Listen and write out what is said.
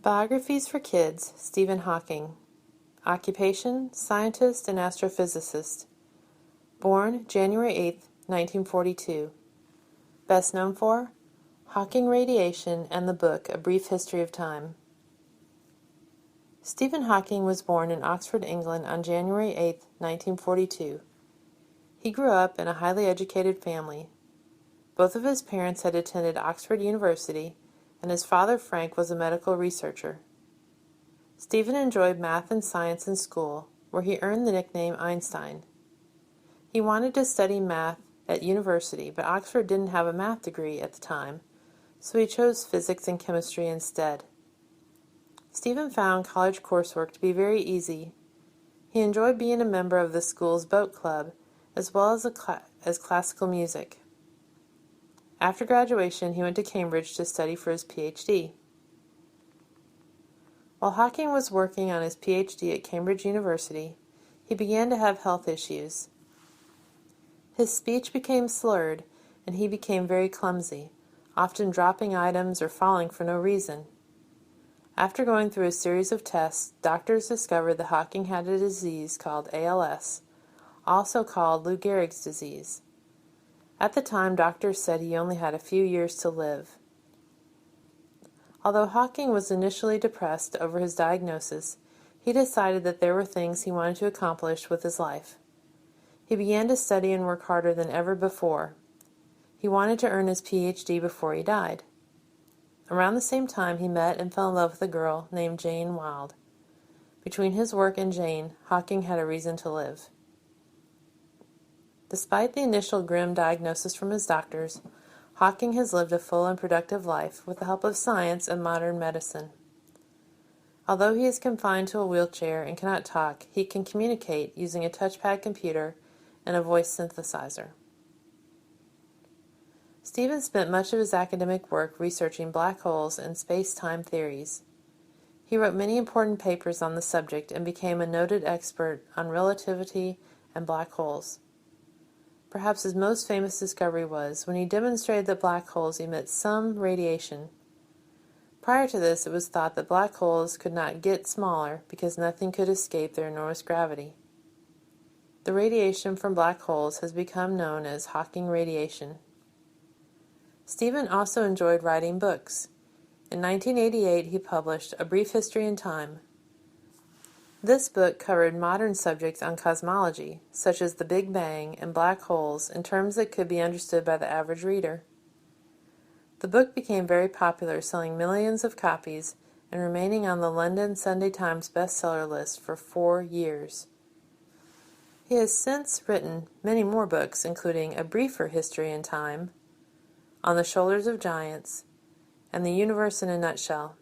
Biographies for Kids, Stephen Hawking. Occupation, scientist and astrophysicist. Born January 8, 1942. Best known for Hawking Radiation and the book A Brief History of Time. Stephen Hawking was born in Oxford, England on January 8, 1942. He grew up in a highly educated family. Both of his parents had attended Oxford University, and his father Frank was a medical researcher. Stephen enjoyed math and science in school, where he earned the nickname Einstein. He wanted to study math at university, but Oxford didn't have a math degree at the time, so he chose physics and chemistry instead. Stephen found college coursework to be very easy. He enjoyed being a member of the school's boat club, as well as classical music. After graduation, he went to Cambridge to study for his PhD. While Hawking was working on his PhD at Cambridge University, he began to have health issues. His speech became slurred, and he became very clumsy, often dropping items or falling for no reason. After going through a series of tests, doctors discovered that Hawking had a disease called ALS, also called Lou Gehrig's disease. At the time, doctors said he only had a few years to live. Although Hawking was initially depressed over his diagnosis, he decided that there were things he wanted to accomplish with his life. He began to study and work harder than ever before. He wanted to earn his PhD before he died. Around the same time, he met and fell in love with a girl named Jane Wilde. Between his work and Jane, Hawking had a reason to live. Despite the initial grim diagnosis from his doctors, Hawking has lived a full and productive life with the help of science and modern medicine. Although he is confined to a wheelchair and cannot talk, he can communicate using a touchpad computer and a voice synthesizer. Stephen spent much of his academic work researching black holes and space-time theories. He wrote many important papers on the subject and became a noted expert on relativity and black holes. Perhaps his most famous discovery was when he demonstrated that black holes emit some radiation. Prior to this, it was thought that black holes could not get smaller because nothing could escape their enormous gravity. The radiation from black holes has become known as Hawking radiation. Stephen also enjoyed writing books. In 1988, he published A Brief History in Time. This book covered modern subjects on cosmology, such as the Big Bang and black holes, in terms that could be understood by the average reader. The book became very popular, selling millions of copies and remaining on the London Sunday Times bestseller list for 4 years. He has since written many more books, including A Briefer History in Time, On the Shoulders of Giants, and The Universe in a Nutshell.